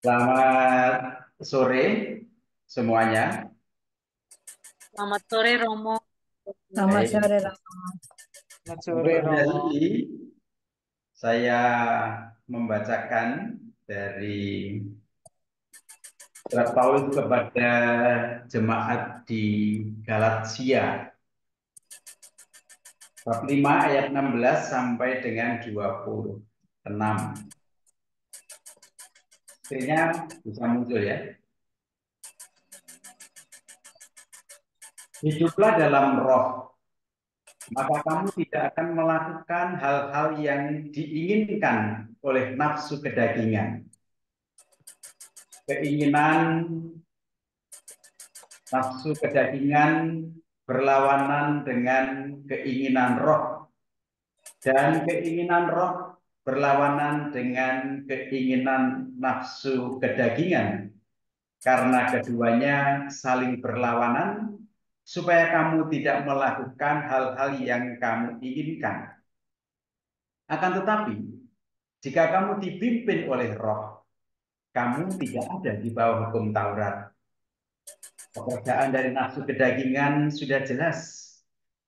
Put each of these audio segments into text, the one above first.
Selamat sore semuanya. Selamat sore Romo. Selamat Baik, sore, Romo. Selamat untuk sore, Romo. hari ini saya membacakan dari surat Paulus kepada jemaat di Galatia, bab 5 ayat 16 sampai dengan 26. Skripnya bisa muncul ya. Hiduplah dalam roh, maka kamu tidak akan melakukan hal-hal yang diinginkan oleh nafsu kedagingan. Keinginan nafsu kedagingan berlawanan dengan keinginan roh, dan keinginan roh berlawanan dengan keinginan nafsu kedagingan, karena keduanya saling berlawanan, supaya kamu tidak melakukan hal-hal yang kamu inginkan. Akan tetapi, jika kamu dipimpin oleh roh, kamu tidak ada di bawah hukum Taurat. Pekerjaan dari nafsu kedagingan sudah jelas,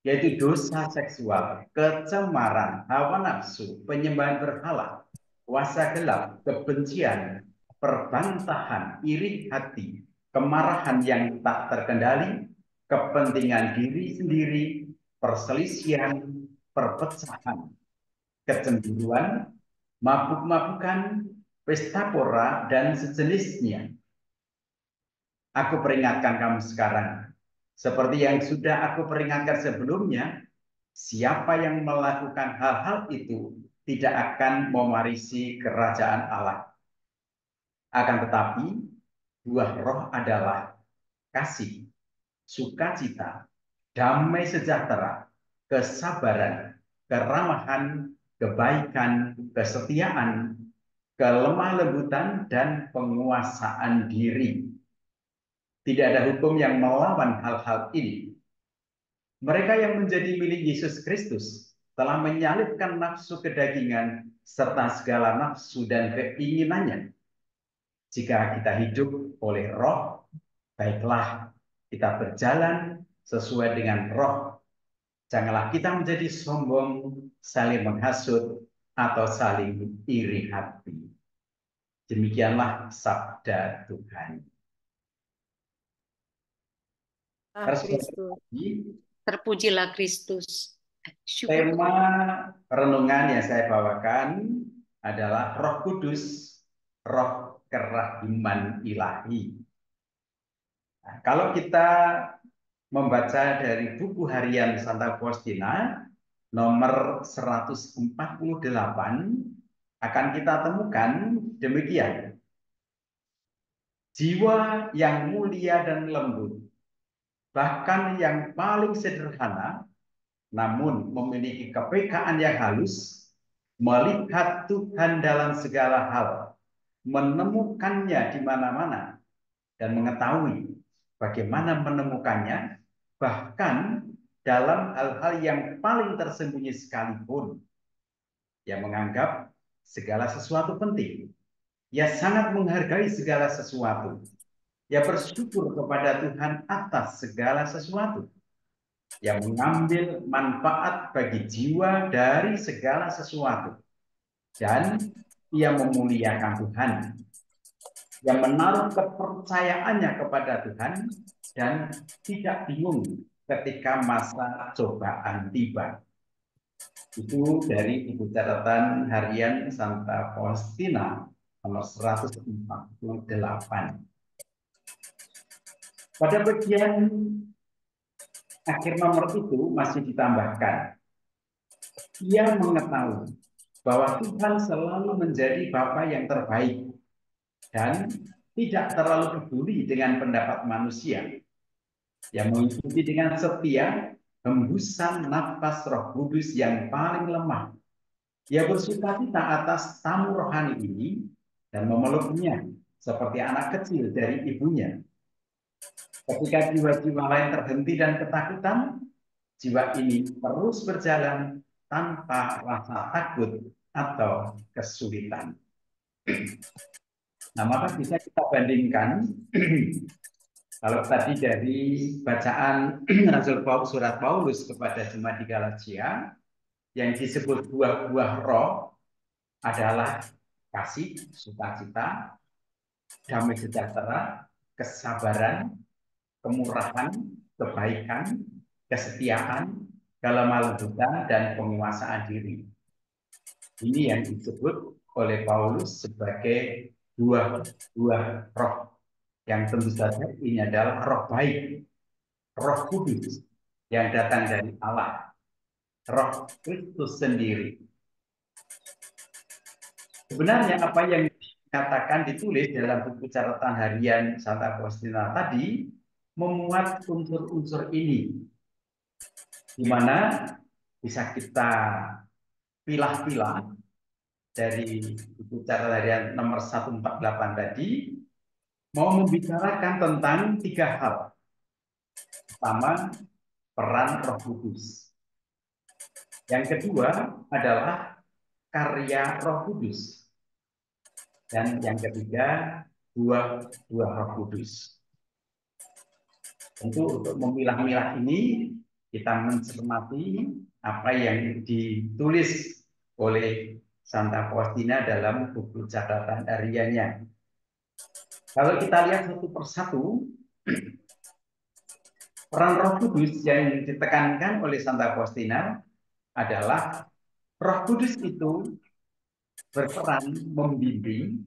yaitu dosa seksual, kecemaran, hawa nafsu, penyembahan berhala, kuasa gelap, kebencian, perbantahan, iri hati, kemarahan yang tak terkendali, kepentingan diri sendiri, perselisihan, perpecahan, kecemburuan, mabuk-mabukan, pesta pora, dan sejenisnya. Aku peringatkan kamu sekarang, seperti yang sudah aku peringatkan sebelumnya, siapa yang melakukan hal-hal itu tidak akan mewarisi kerajaan Allah. Akan tetapi, buah roh adalah kasih, sukacita, damai sejahtera, kesabaran, keramahan, kebaikan, kesetiaan, kelemah lembutan, dan penguasaan diri. Tidak ada hukum yang melawan hal-hal ini. Mereka yang menjadi milik Yesus Kristus telah menyalibkan nafsu kedagingan serta segala nafsu dan keinginannya. Jika kita hidup oleh roh, baiklah kita berjalan sesuai dengan roh. Janganlah kita menjadi sombong, saling menghasut, atau saling iri hati. Demikianlah sabda Tuhan. Kristus. Terpujilah Kristus. Syukur Tema renungan yang saya bawakan adalah Roh Kudus, Roh Kerahiman Ilahi. Nah, kalau kita membaca dari buku harian Santa Faustina nomor 148, akan kita temukan demikian. Jiwa yang mulia dan lembut, bahkan yang paling sederhana, namun memiliki kepekaan yang halus, melihat Tuhan dalam segala hal, menemukannya di mana-mana, dan mengetahui bagaimana menemukannya, bahkan dalam hal-hal yang paling tersembunyi sekalipun. Yang menganggap segala sesuatu penting. Ia sangat menghargai segala sesuatu. Ia bersyukur kepada Tuhan atas segala sesuatu. Yang mengambil manfaat bagi jiwa dari segala sesuatu. Dan ia memuliakan Tuhan. Yang menaruh kepercayaannya kepada Tuhan dan tidak bingung ketika masa cobaan tiba. Itu dari buku catatan harian Santa Faustina nomor 148. Pada bagian akhir nomor itu masih ditambahkan, ia mengetahui bahwa Tuhan selalu menjadi Bapa yang terbaik dan tidak terlalu peduli dengan pendapat manusia, yang mengikuti dengan setia hembusan nafas Roh Kudus yang paling lemah. Ia bersukacita atas tamu rohani ini dan memeluknya seperti anak kecil dari ibunya. Ketika jiwa-jiwa lain terhenti dan ketakutan, jiwa ini terus berjalan tanpa rasa takut atau kesulitan. Nah, maka bisa kita bandingkan kalau tadi dari bacaan Rasul Paulus, surat Paulus kepada jemaat di Galatia, yang disebut buah-buah roh adalah kasih, sukacita, damai sejahtera, kesabaran, kemurahan, kebaikan, kesetiaan, kelemah lembutan, dan penguasaan diri. Ini yang disebut oleh Paulus sebagai buah-buah roh. Yang tentu saja ini adalah roh baik, roh kudus yang datang dari Allah, roh Kristus sendiri. Sebenarnya apa yang dikatakan ditulis dalam buku catatan harian Santa Faustina tadi memuat unsur-unsur ini, di mana bisa kita pilah-pilah dari buku catatan harian nomor 148 tadi, mau membicarakan tentang 3 hal. Pertama, peran Roh Kudus. Yang kedua adalah karya Roh Kudus. Dan yang ketiga, buah-buah Roh Kudus. Tentu untuk memilah-milah ini, kita mencermati apa yang ditulis oleh Santa Faustina dalam buku catatan hariannya. Kalau kita lihat satu persatu, peran Roh Kudus yang ditekankan oleh Santa Faustina adalah Roh Kudus itu berperan membimbing,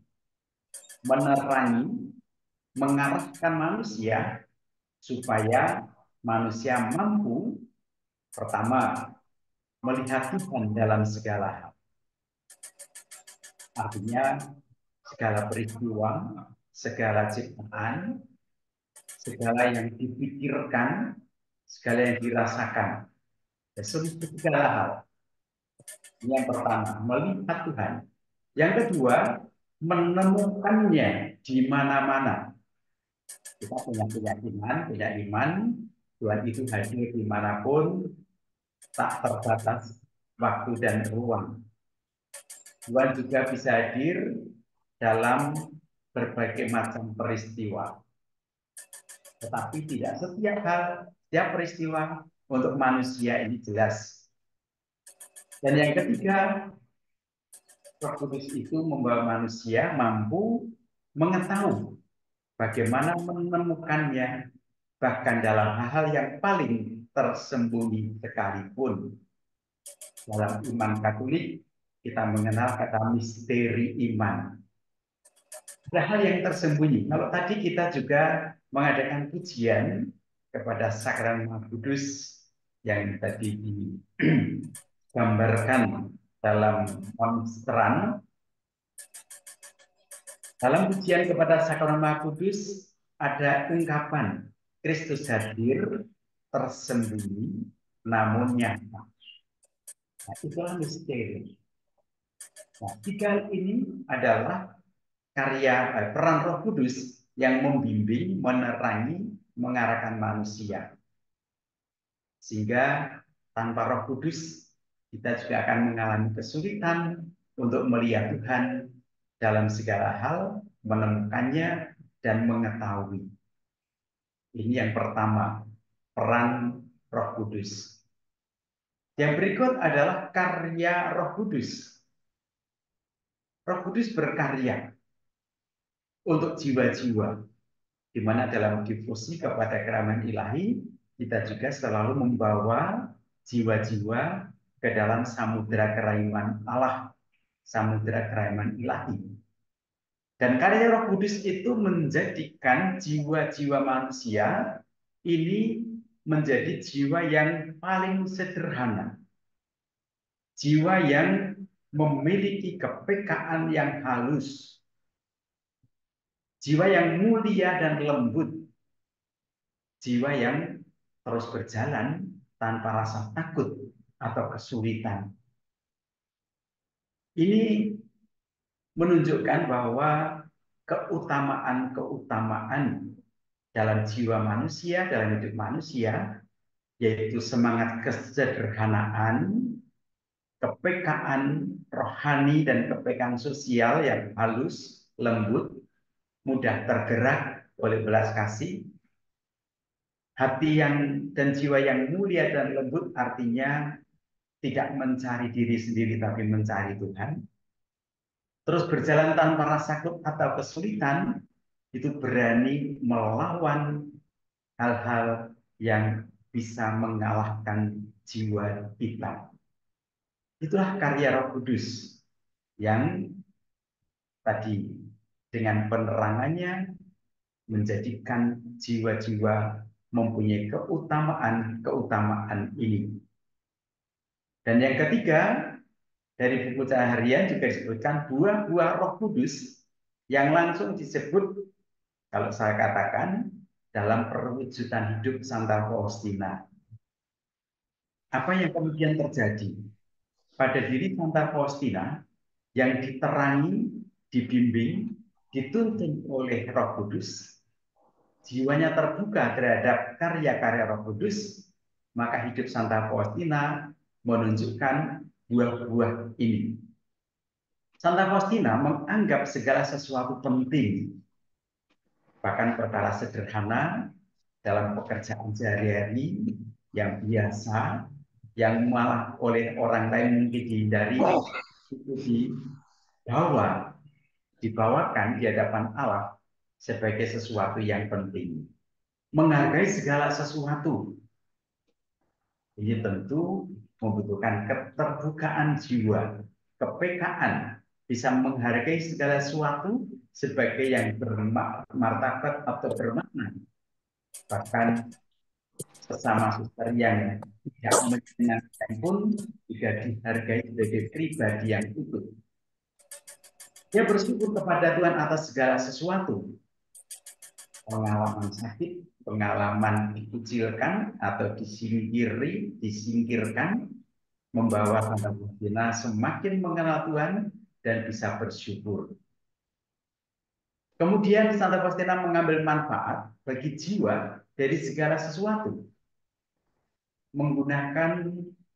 menerangi, mengarahkan manusia supaya manusia mampu pertama melihat Tuhan dalam segala hal. Artinya segala peristiwa, segala ciptaan, segala yang dipikirkan, segala yang dirasakan, segala hal. Ini yang pertama, melihat Tuhan. Yang kedua, menemukannya di mana-mana. Kita punya keyakinan, punya iman, Tuhan itu hadir dimanapun, tak terbatas waktu dan ruang. Tuhan juga bisa hadir dalam berbagai macam peristiwa. Tetapi tidak setiap hal, setiap peristiwa untuk manusia ini jelas. Dan yang ketiga, Roh Kudus itu membawa manusia mampu mengetahui bagaimana menemukannya, bahkan dalam hal-hal yang paling tersembunyi sekalipun. Dalam iman Katolik, kita mengenal kata misteri iman. Ada hal yang tersembunyi. Kalau tadi kita juga mengadakan pujian kepada Sakramen Maha Kudus yang tadi digambarkan dalam monstran. Dalam pujian kepada Sakramen Maha Kudus ada ungkapan Kristus hadir tersembunyi namun nyata. Nah, itulah misteri. Nah, 3 ini adalah karya peran Roh Kudus yang membimbing, menerangi, mengarahkan manusia. Sehingga tanpa Roh Kudus kita juga akan mengalami kesulitan untuk melihat Tuhan dalam segala hal, menemukannya dan mengetahui. Ini yang pertama, peran Roh Kudus. Yang berikut adalah karya Roh Kudus. Roh Kudus berkarya untuk jiwa-jiwa, di mana dalam difusi kepada keramat ilahi, kita juga selalu membawa jiwa-jiwa ke dalam samudera kerahiman Allah, samudera kerahiman ilahi. Dan karya Roh Kudus itu menjadikan jiwa-jiwa manusia ini menjadi jiwa yang paling sederhana. Jiwa yang memiliki kepekaan yang halus. Jiwa yang mulia dan lembut. Jiwa yang terus berjalan tanpa rasa takut atau kesulitan. Ini menunjukkan bahwa keutamaan-keutamaan dalam jiwa manusia, dalam hidup manusia, yaitu semangat kesederhanaan, kepekaan rohani dan kepekaan sosial yang halus, lembut, mudah tergerak oleh belas kasih. Hati yang dan jiwa yang mulia dan lembut artinya tidak mencari diri sendiri tapi mencari Tuhan. Terus berjalan tanpa rasa takut atau kesulitan, itu berani melawan hal-hal yang bisa mengalahkan jiwa kita. Itulah karya Roh Kudus yang tadi dengan penerangannya menjadikan jiwa-jiwa mempunyai keutamaan ini. Dan yang ketiga, dari buku Cahaya Harian juga disebutkan buah-buah Roh Kudus yang langsung disebut, kalau saya katakan, dalam perwujudan hidup Santa Faustina. Apa yang kemudian terjadi pada diri Santa Faustina yang diterangi, dibimbing, dituntun oleh Roh Kudus, jiwanya terbuka terhadap karya-karya Roh Kudus, maka hidup Santa Faustina menunjukkan buah-buah ini. Santa Faustina menganggap segala sesuatu penting, bahkan perkara sederhana dalam pekerjaan sehari-hari yang biasa, yang malah oleh orang lain mungkin dihindari, itu dibawakan di hadapan Allah sebagai sesuatu yang penting. Menghargai segala sesuatu, ini tentu membutuhkan keterbukaan jiwa, kepekaan, bisa menghargai segala sesuatu sebagai yang bermartabat atau bermakna. Bahkan sesama suster yang tidak menyenangkan pun juga dihargai sebagai pribadi yang utuh. Dia bersyukur kepada Tuhan atas segala sesuatu. Pengalaman sakit, pengalaman dikucilkan atau disingkirkan, membawa Santa Faustina semakin mengenal Tuhan dan bisa bersyukur. Kemudian Santa Faustina mengambil manfaat bagi jiwa dari segala sesuatu. Menggunakan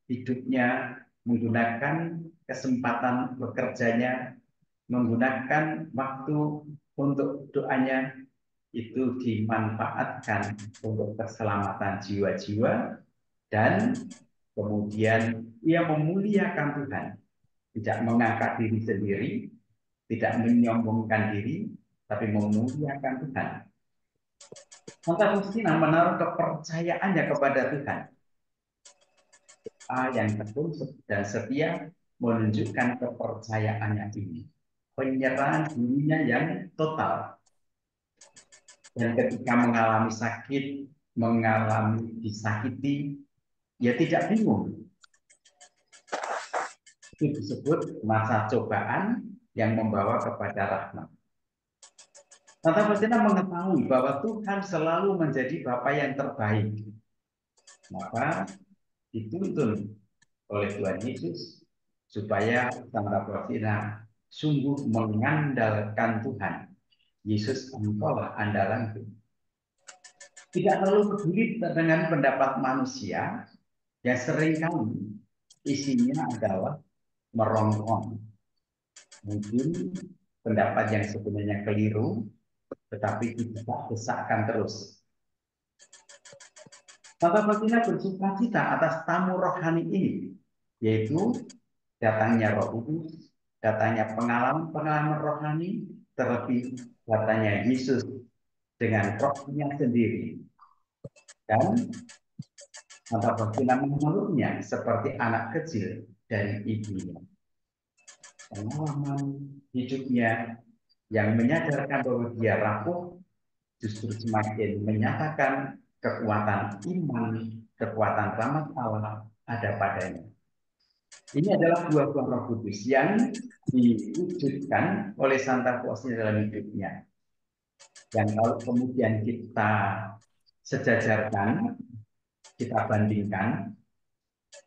hidupnya, menggunakan kesempatan bekerjanya, menggunakan waktu untuk doanya, itu dimanfaatkan untuk keselamatan jiwa-jiwa, dan kemudian ia memuliakan Tuhan, tidak mengangkat diri sendiri, tidak menyombongkan diri, tapi memuliakan Tuhan. Santa Faustina menaruh kepercayaannya kepada Tuhan. Yang tekun dan setia menunjukkan kepercayaannya ini. Penyerahan dirinya yang total. Dan ketika mengalami sakit, mengalami disakiti, ya tidak bingung. Itu disebut masa cobaan yang membawa kepada rahmat. Santa Faustina mengetahui bahwa Tuhan selalu menjadi Bapa yang terbaik. Maka dituntun oleh Tuhan Yesus supaya Santa Faustina sungguh mengandalkan Tuhan. Yesus, engkaulah andalanku. Tidak terlalu peduli dengan pendapat manusia yang seringkali isinya adalah merongrong. Mungkin pendapat yang sebenarnya keliru, tetapi didesak-desakkan terus. Santa Faustina bersuka cita atas tamu rohani ini, yaitu datangnya Roh Kudus, datangnya pengalaman-pengalaman rohani, terlebih datangnya Yesus dengan rohnya sendiri. Dan Santa Faustina memeluknya seperti anak kecil dari ibunya. Pengalaman hidupnya yang menyadarkan bahwa dia rapuh justru semakin menyatakan kekuatan iman, kekuatan rahmat Allah ada padanya. Ini adalah buah-buah Roh Kudus yang diwujudkan oleh Santa Faustina dalam hidupnya. Yang kalau kemudian kita sejajarkan, kita bandingkan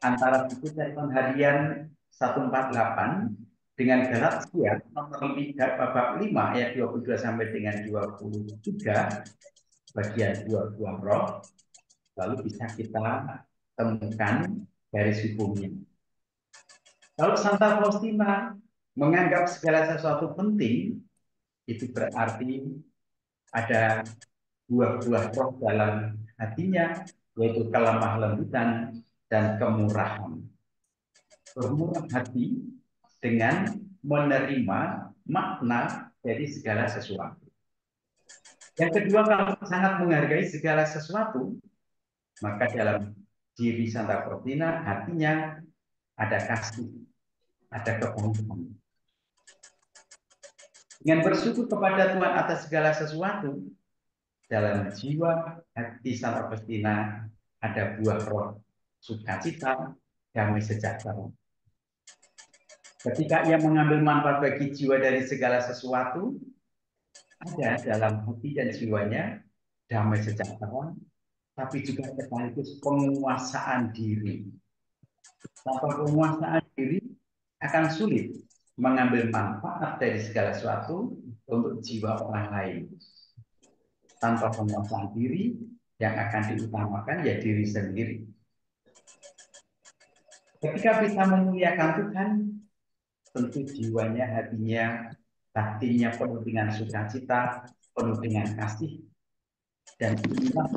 antara buku catatan harian 148 dengan Galatia nomor 3 bab 5 ayat 22 sampai dengan 23 bagian buah-buah roh, lalu bisa kita temukan garis hukumnya. Kalau Santa Faustina menganggap segala sesuatu penting, itu berarti ada buah-buah roh dalam hatinya, yaitu kelemah lembutan dan kemurahan. Bermurah hati dengan menerima makna dari segala sesuatu. Yang kedua, kalau sangat menghargai segala sesuatu, maka dalam diri Santa Faustina hatinya ada kasih, ada kebaikan. Dengan bersyukur kepada Tuhan atas segala sesuatu, dalam jiwa hati Santa Faustina ada buah roh sukacita, damai sejahtera. Ketika ia mengambil manfaat bagi jiwa dari segala sesuatu, ada dalam hati dan jiwanya damai sejahtera, tapi juga sekaligus penguasaan diri. Tanpa penguasaan diri akan sulit mengambil manfaat dari segala sesuatu untuk jiwa orang lain. Tanpa penguasaan diri, yang akan diutamakan ya diri sendiri. Ketika bisa memuliakan Tuhan, tentu jiwanya, hatinya penuh dengan sukacita, penuh dengan kasih, dan inilah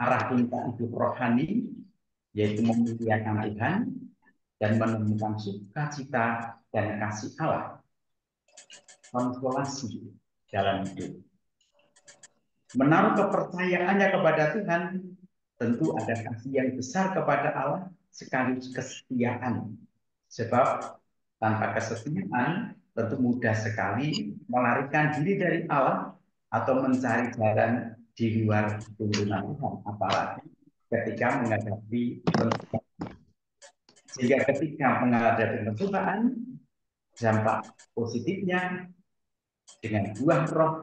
arah tingkah hidup rohani, yaitu memuliakan Tuhan dan menemukan sukacita dan kasih Allah, konsolasi dalam hidup. Menaruh kepercayaannya kepada Tuhan, tentu ada kasih yang besar kepada Allah, sekaligus kesetiaan. Sebab tanpa kesetiaan, tentu mudah sekali melarikan diri dari Allah atau mencari jalan di luar tuntunan Tuhan, apalagi ketika menghadapi pencobaan. Sehingga ketika menghadapi pencobaan, dampak positifnya dengan buah roh,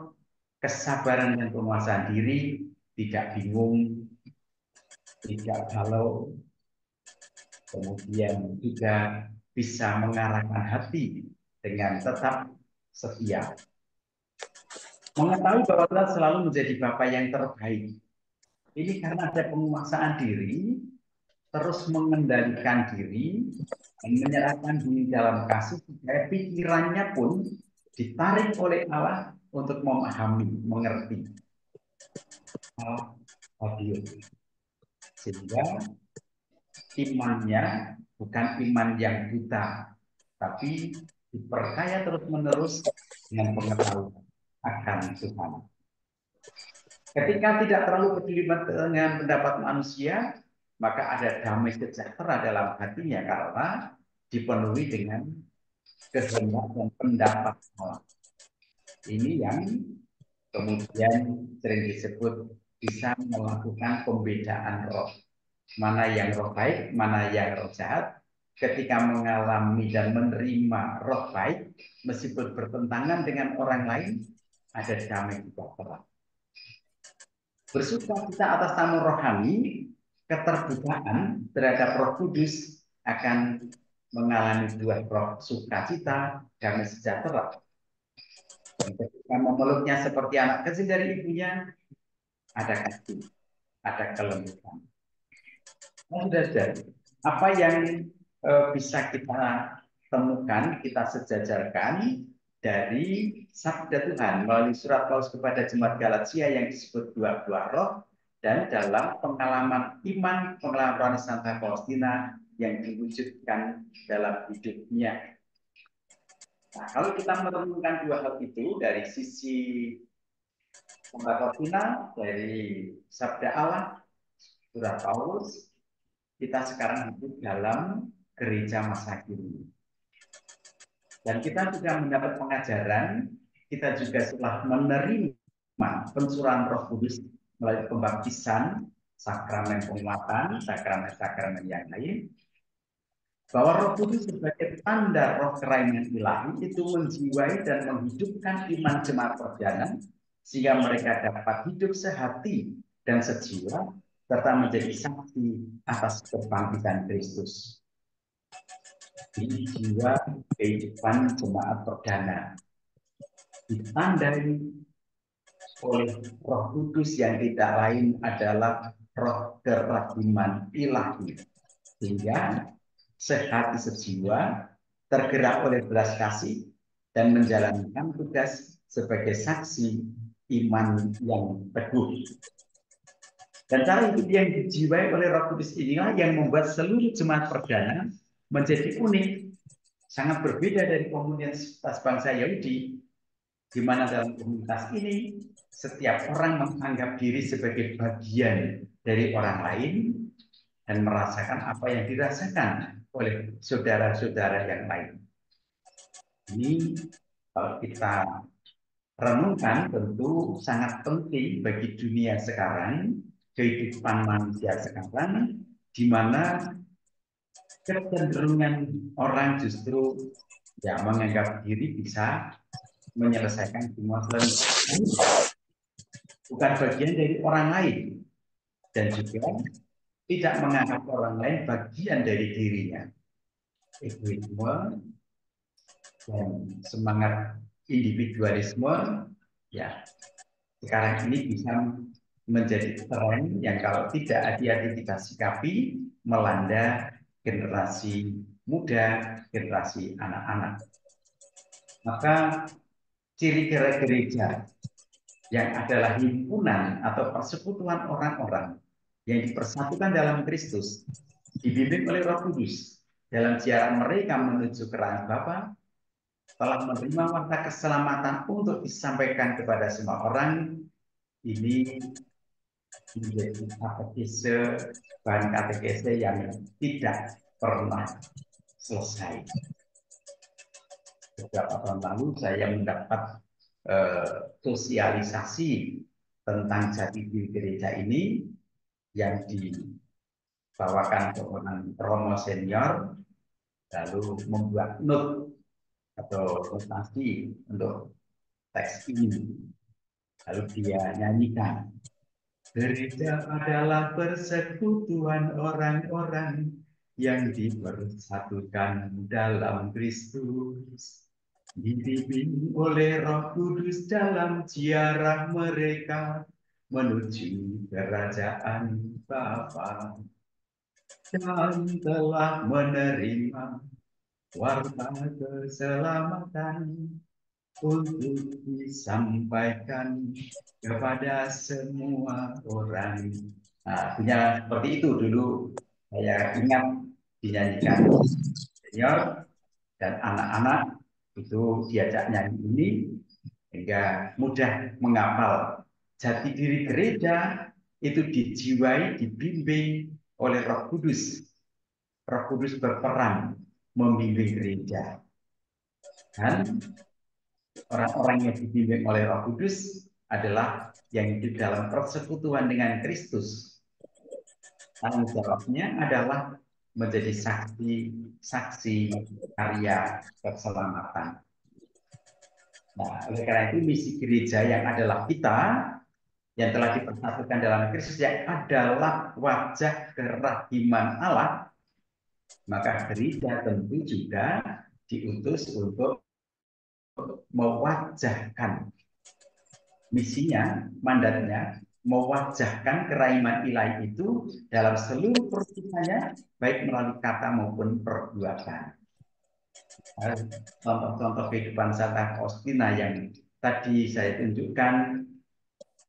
kesabaran dan penguasaan diri, tidak bingung, tidak galau, kemudian juga bisa mengarahkan hati dengan tetap setia. Mengetahui bahwa Tuhan selalu menjadi Bapa yang terbaik. Ini karena ada penguasaan diri, terus mengendalikan diri, dan menyerahkan diri dalam kasih, supaya pikirannya pun ditarik oleh Allah untuk memahami, mengerti. Allah hadir. Sehingga imannya bukan iman yang buta, tapi diperkaya terus-menerus dengan pengetahuan akan Tuhan. Ketika tidak terlalu peduli dengan pendapat manusia, maka ada damai sejahtera dalam hatinya karena dipenuhi dengan kehendak dan pendapat Allah. Ini yang kemudian sering disebut bisa melakukan pembedaan roh. Mana yang roh baik, mana yang roh jahat. Ketika mengalami dan menerima roh baik, meskipun bertentangan dengan orang lain, ada damai sejahtera. Bersuka cita atas tamu rohani, keterbukaan terhadap Roh Kudus akan mengalami dua roh sukacita, damai sejahtera. Dan ketika memeluknya seperti anak kecil dari ibunya, ada kasih, ada kelembutan. Nah, sudah, apa yang bisa kita temukan, kita sejajarkan dari sabda Tuhan melalui surat Paulus kepada jemaat Galatia yang disebut dua buah roh, dan dalam pengalaman iman, pengalaman rohani Santa Faustina yang diwujudkan dalam hidupnya. Nah, kalau kita merenungkan dua hal itu dari sisi Santa Faustina, dari sabda Allah, surat Paulus, kita sekarang hidup dalam gereja masa kini. Dan kita sudah mendapat pengajaran, kita juga setelah menerima pencurahan Roh Kudus melalui pembaptisan, sakramen penguatan, sakramen-sakramen yang lain, bahwa Roh Kudus sebagai tanda roh kerainan ilahi itu menjiwai dan menghidupkan iman jemaat perdana, sehingga mereka dapat hidup sehati dan sejiwa, serta menjadi saksi atas kebangkitan Kristus. Di jiwa kehidupan jemaat perdana ditandai oleh Roh Kudus yang tidak lain adalah roh kerahiman ilahi, sehingga sehati sejiwa tergerak oleh belas kasih dan menjalankan tugas sebagai saksi iman yang teguh. Dan cara hidup yang dijiwai oleh Roh Kudus inilah yang membuat seluruh jemaat perdana menjadi unik, sangat berbeda dari komunitas bangsa Yahudi, di mana dalam komunitas ini setiap orang menganggap diri sebagai bagian dari orang lain dan merasakan apa yang dirasakan oleh saudara-saudara yang lain. Ini kalau kita renungkan tentu sangat penting bagi dunia sekarang, kehidupan manusia sekarang, di mana kecenderungan orang justru ya menganggap diri bisa menyelesaikan semua permasalahan, bukan bagian dari orang lain, dan juga tidak menganggap orang lain bagian dari dirinya. Egoisme dan semangat individualisme ya sekarang ini bisa menjadi tren yang kalau tidak hati-hati kita sikapi melanda generasi muda, generasi anak-anak. Maka ciri gereja yang adalah himpunan atau persekutuan orang-orang yang dipersatukan dalam Kristus, dibimbing oleh Roh Kudus dalam jalan mereka menuju kerajaan Bapa, telah menerima warta keselamatan untuk disampaikan kepada semua orang. Ini menjadi bahan katekese yang tidak pernah selesai. Beberapa tahun lalu saya mendapat sosialisasi tentang jati diri gereja ini yang dibawakan seorang Romo senior, lalu membuat note atau notasi untuk teks ini. Lalu dia nyanyikan, gereja adalah persekutuan orang-orang yang dipersatukan dalam Kristus, dibimbing oleh Roh Kudus dalam ziarah mereka menuju kerajaan Bapa, dan telah menerima warta keselamatan untuk disampaikan kepada semua orang. Nah, punya seperti itu dulu saya ingat dinyanyikan senior dan anak-anak itu diajak nyanyi ini sehingga mudah menghafal. Jati diri gereja itu dijiwai, dibimbing oleh Roh Kudus. Roh Kudus berperan membimbing gereja. Dan orang-orang yang dibimbing oleh Roh Kudus adalah yang hidup dalam persekutuan dengan Kristus. Tanggung jawabnya adalah menjadi saksi karya keselamatan. Nah, oleh karena itu misi gereja yang adalah kita yang telah dipersatukan dalam Kristus yang adalah wajah kerahiman Allah, maka gereja tentu juga diutus untuk mewajahkan misinya, mandatnya, mewajahkan kerahiman ilahi itu dalam seluruh perbuatannya, baik melalui kata maupun perbuatan. Contoh-contoh kehidupan Santa Faustina yang tadi saya tunjukkan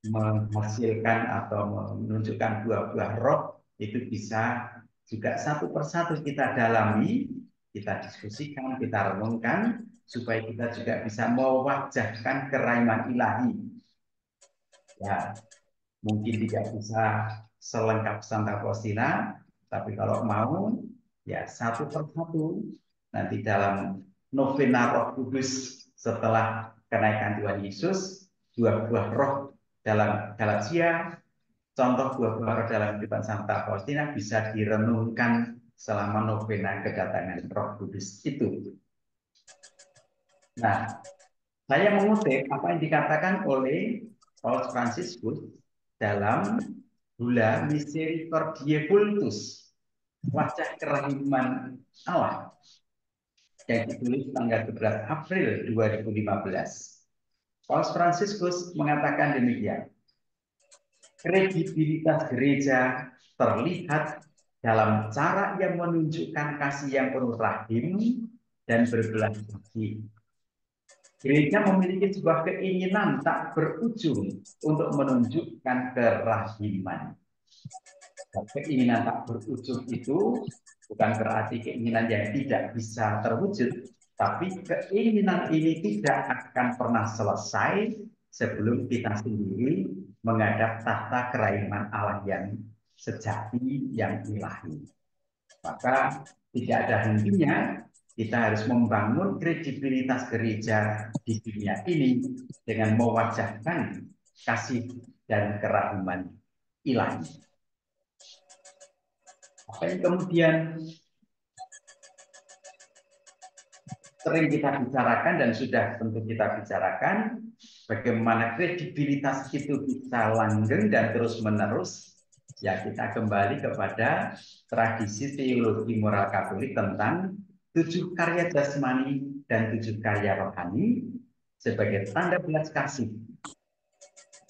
menghasilkan atau menunjukkan buah-buah roh itu bisa juga satu persatu kita dalami, kita diskusikan, kita renungkan supaya kita juga bisa mewajahkan kerahiman ilahi. Ya, mungkin tidak bisa selengkap Santa Faustina, tapi kalau mau ya satu persatu nanti dalam novena Roh Kudus setelah kenaikan Tuhan Yesus, buah-buah roh dalam Galatia, contoh buah-buah roh dalam kehidupan Santa Faustina bisa direnungkan selama novena kedatangan Roh Kudus itu. Nah, saya mengutip apa yang dikatakan oleh Paus Fransiskus dalam Gula Misericordiae Cultus, wajah kerahiman Allah, yang ditulis tanggal 12 April 2015. Paus Fransiskus mengatakan demikian. kredibilitas gereja terlihat dalam cara yang menunjukkan kasih yang penuh rahim dan berbelas kasih. Gereja memiliki sebuah keinginan tak berujung untuk menunjukkan kerahiman. Dan keinginan tak berujung itu bukan berarti keinginan yang tidak bisa terwujud, tapi keinginan ini tidak akan pernah selesai sebelum kita sendiri menghadap tahta kerahiman Allah yang sejati, yang ilahi. Maka tidak ada hentinya kita harus membangun kredibilitas gereja di dunia ini dengan mewajahkan kasih dan kerahiman ilahi. Apa yang kemudian sering kita bicarakan dan sudah tentu kita bicarakan, bagaimana kredibilitas itu bisa langgeng dan terus-menerus, ya kita kembali kepada tradisi teologi moral Katolik tentang 7 karya jasmani dan 7 karya rohani sebagai tanda belas kasih.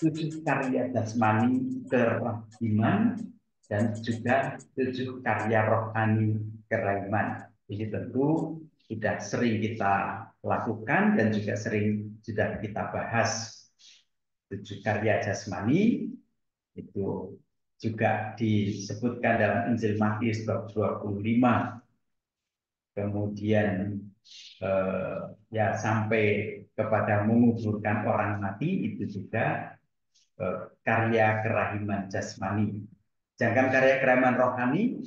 7 karya jasmani kerahiman dan juga 7 karya rohani kerahiman. Ini tentu sudah sering kita lakukan dan juga sering sudah kita bahas. 7 karya jasmani itu juga disebutkan dalam Injil Matius bab 25. Kemudian ya sampai kepada menguburkan orang mati itu juga karya kerahiman jasmani. Jangan karya kerahiman rohani,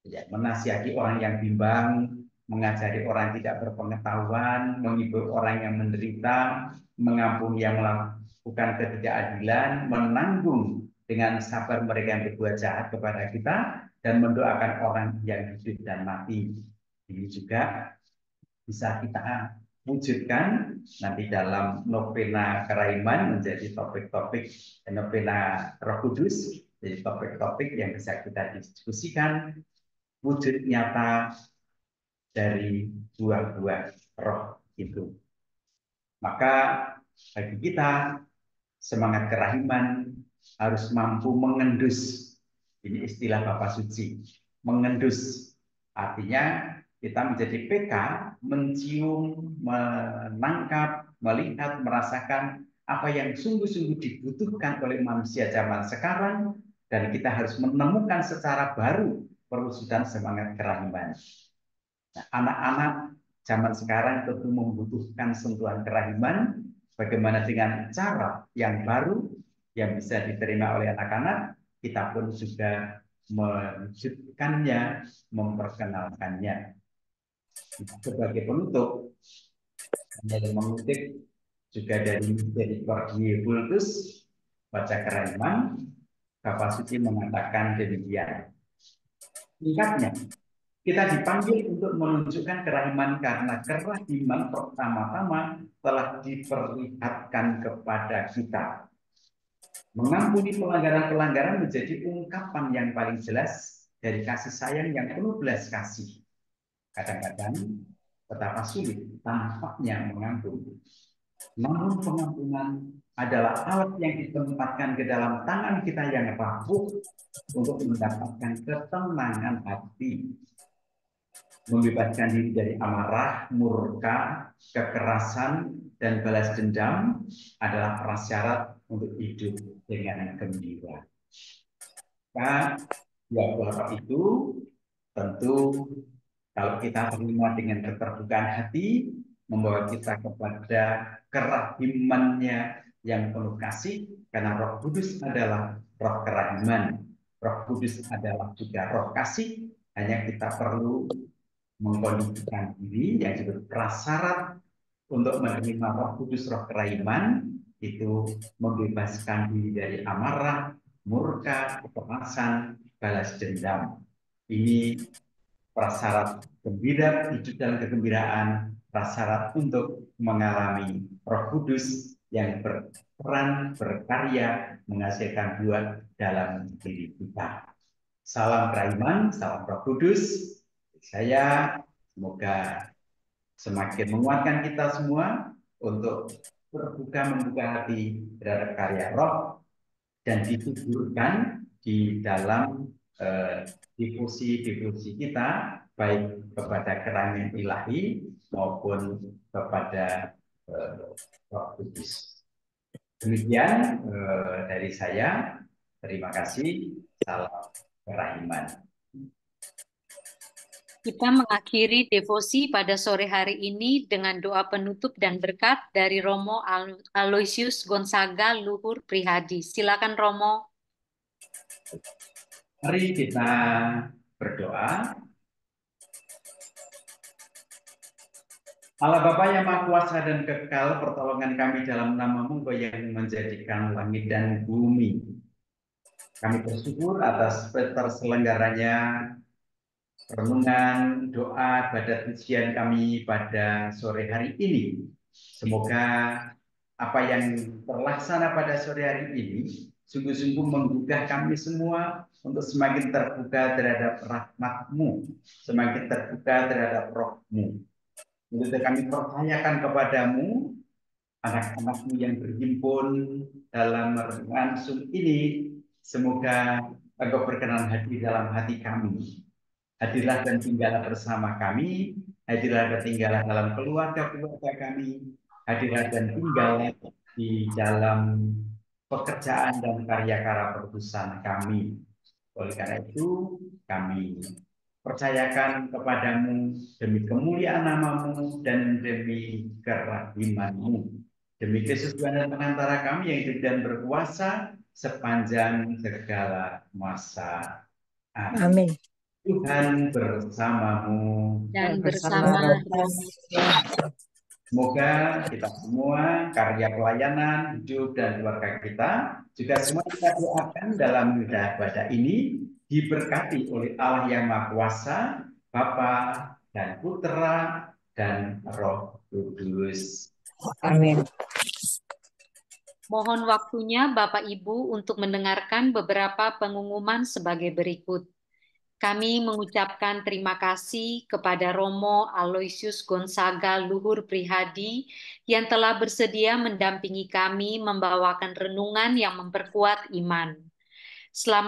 ya, menasihati orang yang bimbang, mengajari orang tidak berpengetahuan, menghibur orang yang menderita, mengampuni yang melakukan ketidakadilan, menanggung dengan sabar mereka yang berbuat jahat kepada kita, dan mendoakan orang yang hidup dan mati. Ini juga bisa kita wujudkan nanti dalam novena kerahiman menjadi topik-topik novena Roh Kudus, jadi topik-topik yang bisa kita diskusikan wujud nyata dari buah-buah roh itu. Maka bagi kita semangat kerahiman harus mampu mengendus. Ini istilah Bapak Suci. Mengendus artinya kita menjadi PK, mencium, menangkap, melihat, merasakan apa yang sungguh-sungguh dibutuhkan oleh manusia zaman sekarang, dan kita harus menemukan secara baru perwujudan semangat kerahiman. Nah, anak-anak zaman sekarang tentu membutuhkan sentuhan kerahiman, bagaimana dengan cara yang baru yang bisa diterima oleh anak-anak, kita pun juga mewujudkannya, memperkenalkannya. Sebagai penutup, saya mengutip juga dari Misericordiae Vultus, baca kerahiman, Bapak Suci mengatakan demikian. Singkatnya, kita dipanggil untuk menunjukkan kerahiman karena kerahiman pertama-tama telah diperlihatkan kepada kita. Mengampuni pelanggaran-pelanggaran menjadi ungkapan yang paling jelas dari kasih sayang yang penuh belas kasih. Kadang-kadang betapa sulit tampaknya mengampuni. Namun pengampunan adalah alat yang ditempatkan ke dalam tangan kita yang rapuh untuk mendapatkan ketenangan hati. Membebaskan diri dari amarah, murka, kekerasan, dan balas dendam adalah prasyarat untuk hidup dengan gembira. Maka ya bahwa itu tentu kalau kita terima dengan keterbukaan hati, membawa kita kepada kerahimannya yang penuh kasih, karena Roh Kudus adalah roh kerahiman. Roh Kudus adalah juga roh kasih, hanya kita perlu mengkondisikan diri yang disebut prasyarat untuk menerima Roh Kudus, roh kerahiman, itu membebaskan diri dari amarah, murka, kekerasan, balas dendam. Ini prasyarat gembira, hidup dalam kegembiraan, prasyarat untuk mengalami Roh Kudus yang berperan, berkarya, menghasilkan buah dalam diri kita. Salam kerahiman, salam Roh Kudus. Saya semoga semakin menguatkan kita semua untuk membuka hati terhadap karya roh dan dituburkan di dalam devosi-devosi kita, baik kepada kerangan ilahi maupun kepada Roh Kudus. Demikian dari saya. Terima kasih. Salam kerahiman. Kita mengakhiri devosi pada sore hari ini dengan doa penutup dan berkat dari Romo Aloysius Gonzaga Luhur Prihadi. Silakan Romo. Mari kita berdoa. Allah Bapa yang Maha Kuasa dan Kekal, pertolongan kami dalam nama-Mu yang menjadikan langit dan bumi. Kami bersyukur atas terselenggaranya renungan, doa, ibadat pujian kami pada sore hari ini. Semoga apa yang terlaksana pada sore hari ini sungguh-sungguh menggugah kami semua untuk semakin terbuka terhadap rahmat-Mu, semakin terbuka terhadap Roh-Mu. Untuk kami percayakan kepadamu, anak-anak-Mu yang berhimpun dalam renungan Zoom ini, semoga Engkau berkenan hadir dalam hati kami. Hadirlah dan tinggallah bersama kami, hadirlah dan tinggallah dalam keluarga-keluarga kami, hadirlah dan tinggallah di dalam pekerjaan dan karya-karya perusahaan kami. Oleh karena itu, kami percayakan kepadamu demi kemuliaan nama-Mu dan demi kerahiman-Mu, demi kesucian dan pengantara kami yang hidup dan berkuasa sepanjang segala masa. Amin. Tuhan bersamamu Dan bersama. Semoga kita semua, karya pelayanan, hidup, dan keluarga kita, juga semua kita doakan dalam ibadah ini, diberkati oleh Allah yang Maha Kuasa, Bapa dan Putra dan Roh Kudus. Amin. Mohon waktunya Bapak Ibu untuk mendengarkan beberapa pengumuman sebagai berikut. Kami mengucapkan terima kasih kepada Romo Aloysius Gonzaga Luhur Prihadi yang telah bersedia mendampingi kami membawakan renungan yang memperkuat iman. Selamat